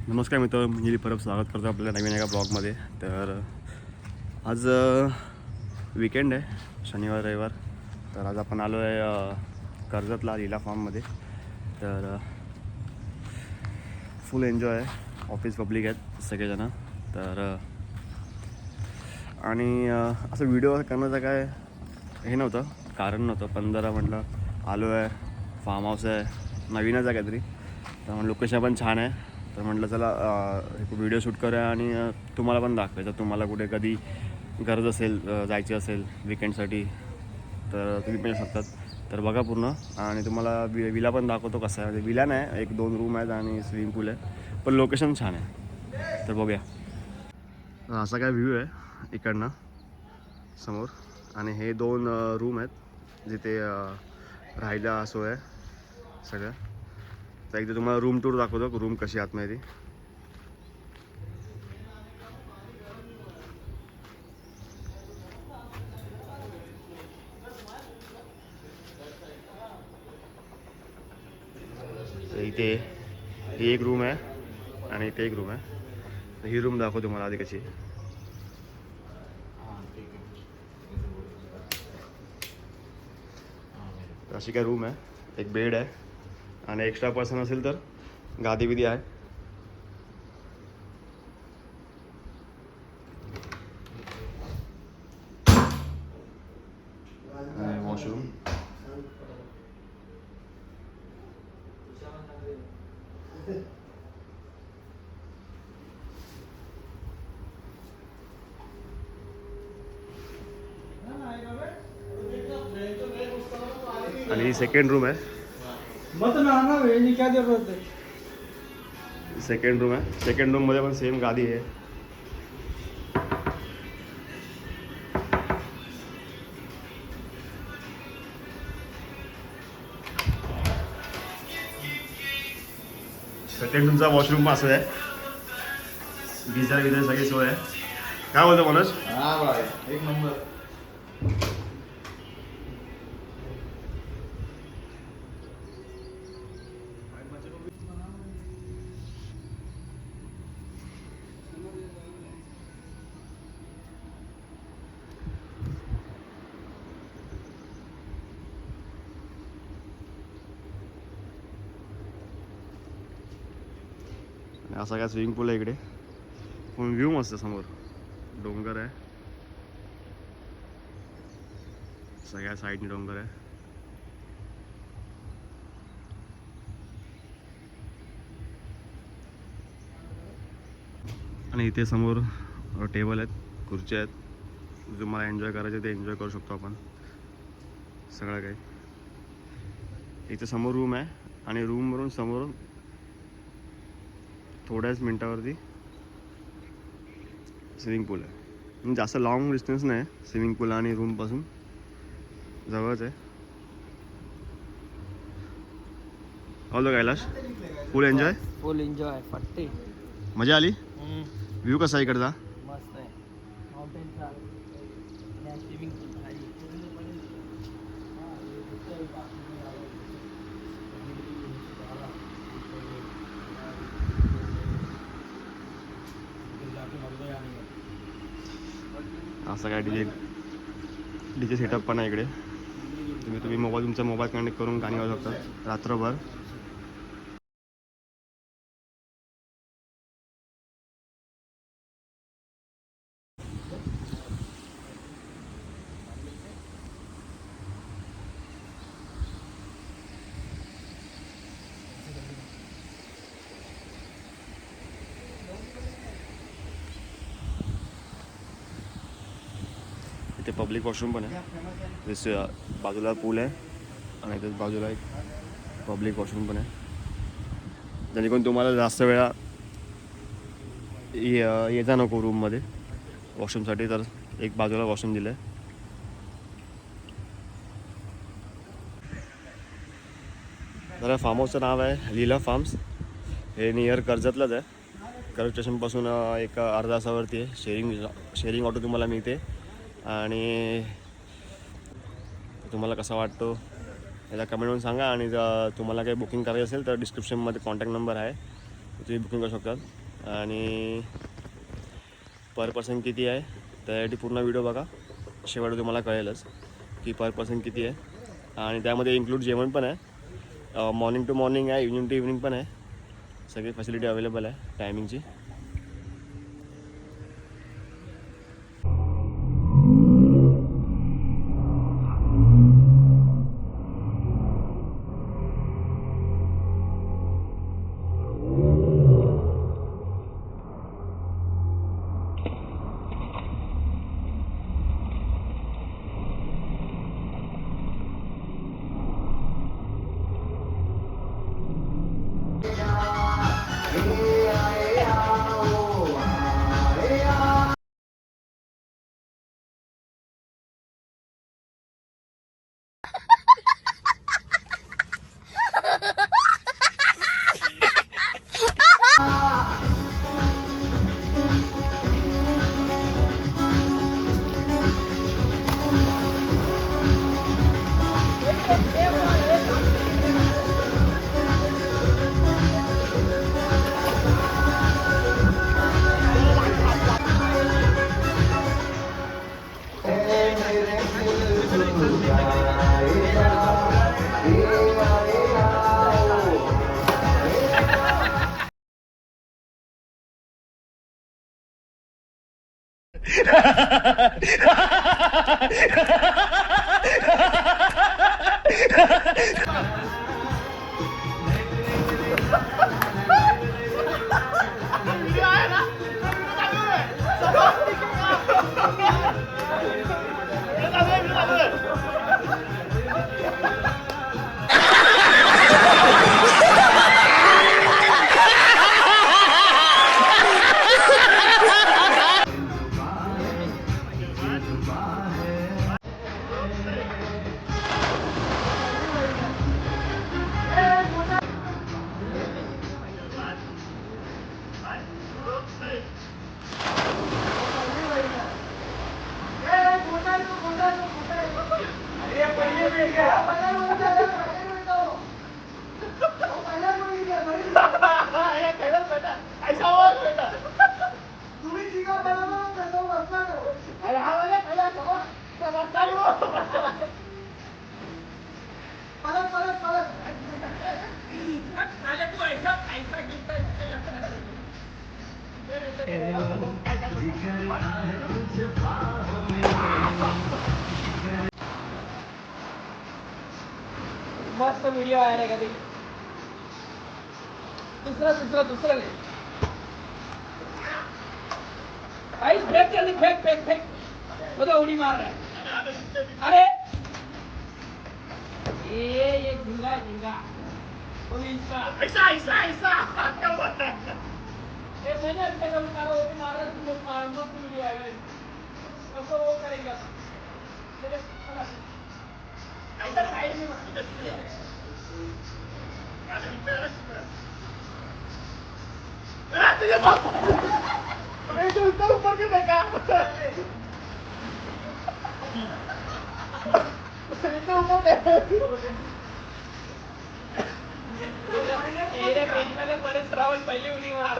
नमस्कार मित्र, मी परत स्वागत करतो आपल्या नवीन एका ब्लॉगमध्ये. तर आज वीकेंड आहे, शनिवार रविवार. तर आज आपण आलो आहे कर्जतला लीला फार्ममध्ये. तर फुल एन्जॉय आहे, ऑफिस पब्लिक आहेत सगळेजणं. तर आणि असं व्हिडिओ करण्याचं काय हे नव्हतं, कारण नव्हतं, पण जरा म्हटलं आलो आहे, फार्म हाऊस आहे, नवीनच आहे काहीतरी. तर म्हटलं लोकेशन पण छान आहे. तर म्हटलं चला एक व्हिडिओ शूट करूया आणि तुम्हाला पण दाखवायचं. तुम्हाला कुठे कधी गरज असेल जायची असेल विकेंडसाठी तर तुम्ही पण येऊ शकतात. तर बघा पूर्ण आणि तुम्हाला विला पण दाखवतो कसा आहे. विला नाही, 1-2 रूम आहेत आणि स्विमिंग पूल आहे, पण लोकेशन छान आहे. तर बघूया. असा काय व्ह्यू आहे इकडनं समोर. आणि हे 2 रूम आहेत जिथे राहायला सोय आहे सगळं. तर एकदा तुम्हाला रूम टूर दाखवतो, रूम कशी आतमध्ये. तर इथे ही एक रूम आहे आणि इथे एक रूम आहे. तर ही रूम दाखवतो तुम्हाला आधी कशी. अशी काय रूम आहे, एक बेड आहे आणि एक्स्ट्रा पर्सन असेल तर गादी बिदी आहे. वॉशरूम. आणि ही सेकंड रूम आहे. सेकंड रूम आहे. सेकंड रूममध्ये पण सेम गादी आहे. सेकंड रूमचा वॉशरूम असं आहे, गिझर गिझर सगळी सोय आहे. काय बोलतो मनोज? हा भाई, एक नंबर. असा काय स्विमिंग पूल आहे इकडे. पण व्ह्यू मस्त, समोर डोंगर आहे, सगळ्या साईडने डोंगर आहे. आणि इथे समोर टेबल आहेत, खुर्च्या आहेत. तुम्हाला एन्जॉय करायचे ते एन्जॉय करू शकतो आपण सगळं काही. इथे समोर रूम आहे आणि रूमवरून समोर थोड्याच मिनटावरती स्विमिंग पूल आहे. म्हणजे जास्त लॉंग डिस्टन्स नाही, स्विमिंग पूल आणि रूमपासून जवळच आहे. हॅलो कैलाश, फुल एन्जॉय. फुल एन्जॉय पट्टी. मजा आली. व्ह्यू कसा आहे इकडचा? मस्त आहे. माउंटेनचा स्विमिंग पूल असं काय डीजे सेटअप पण आहे इकडे. तुम्ही तुमचा मोबाईल कनेक्ट करून गाणी वाजवू शकता रात्रभर. इथे पब्लिक वॉशरूम पण आहे. जसे बाजूला पूल आहे आणि इथे बाजूला एक पब्लिक वॉशरूम पण आहे, जेणेकरून तुम्हाला जास्त वेळा येता नको रूममध्ये वॉशरूमसाठी. तर एक बाजूला वॉशरूम दिलं आहे. तर फार्म हाऊसचं नाव आहे लीला फार्म्स. हे नियर कर्जतलाच आहे. कर्जत स्टेशनपासून एक अर्धा तासावरती आहे. शेअरिंग ऑटो तुम्हाला मिळते. आणि तुम्हाला कसा वाटतो याला कमेंटवरून सांगा. आणि जर तुम्हाला काही बुकिंग करायचं असेल तर डिस्क्रिप्शनमध्ये कॉन्टॅक्ट नंबर आहे, तुम्ही बुकिंग करू शकतात. आणि पर पर्सन किती आहे त्यासाठी पूर्ण व्हिडिओ बघा, शेवट तुम्हाला कळेलच की पर पर्सन किती आहे. आणि त्यामध्ये इन्क्लूड जेवण पण आहे, मॉर्निंग टू मॉर्निंग आहे, इव्हनिंग टू इव्हनिंग पण आहे, सगळी फॅसिलिटी अवेलेबल आहे टायमिंगची. मस्त व्हिडिओ आहे रे कधी. दुसरं आई फेक जल्दी, फेक वो तो उड़ी मार रहा है. अरे ये झिंगा वो इसका ऐसा क्या बात है. ये मैंने अपने को मार रहा, तुम मस्त वीडियो है. उसको वो करेगा ऐसा साइड में ऊपर के देखा बड़े श्रावण पहले उन्हीं मार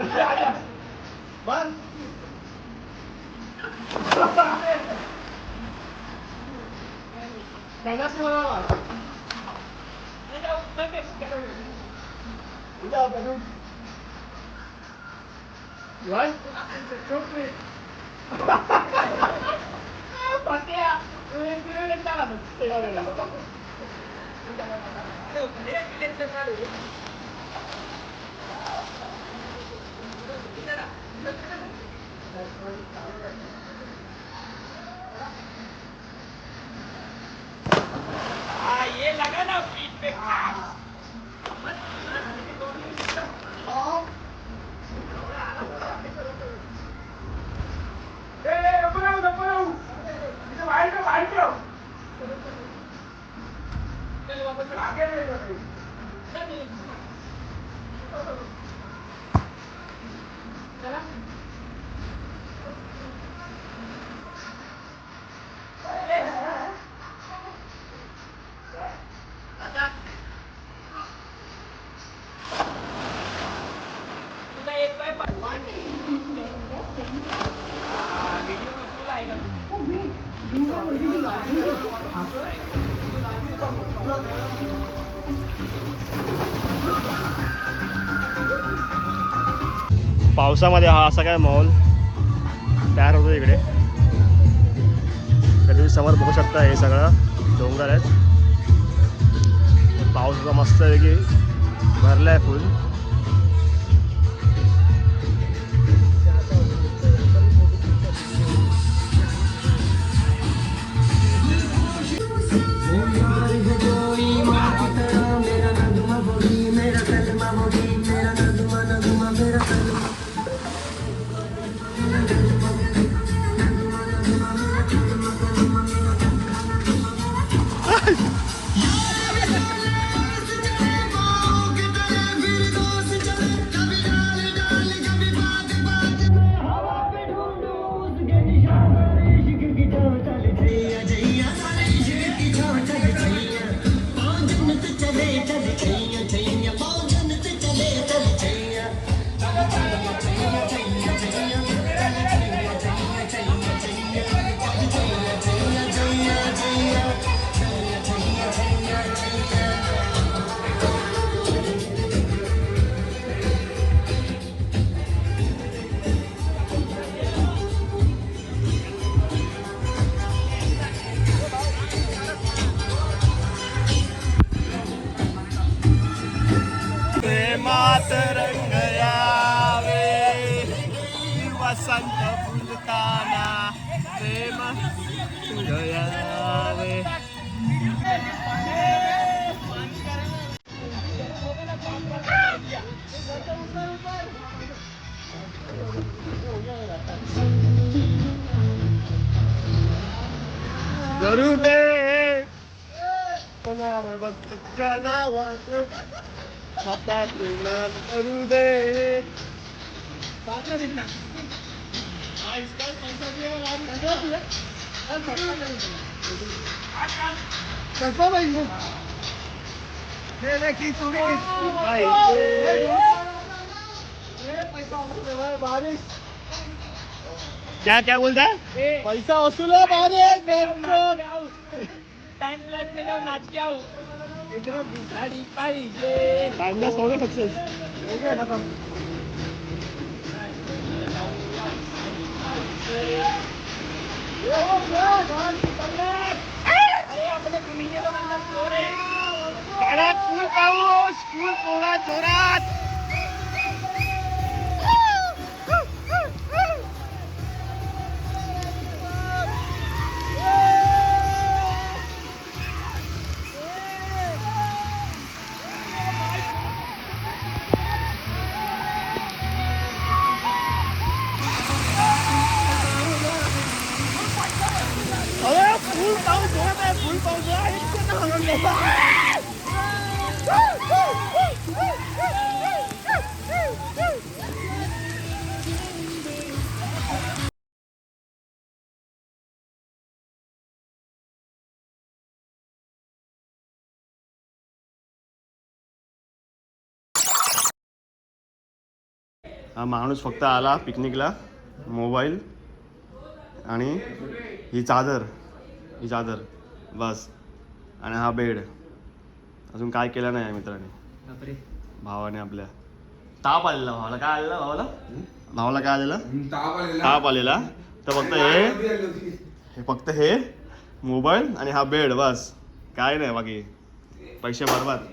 ये लगा ना पीठ पे. पावसामध्ये हा असा काय माहोल तयार होतो इकडे. तर तुम्ही समोर बघू शकता हे सगळं डोंगर आहेत. पाऊस मस्त आहे की भरलाय फुल. प्रेमात रंग यावे वसंत फुलताना प्रेम रंग यावे. करू दे तुझ्या नावात हातात करू दे. क्या क्या बोलता है? पैसा वसूल है टाइमलेस हो गया सक्सेस. स्कूल पोळा जोरात. हा माणूस फक्त आला पिकनिकला, मोबाईल आणि ही चादर बस, आणि हा बेड. अजून काय केलं नाही मित्राने, भावाने आपल्या. ताप आलेला भावाला. काय आलेला भावाला काय आलेलं? ताप आलेला. तर फक्त हे मोबाईल आणि हा बेड बस, काय नाही बाकी. पैसे बरबाद.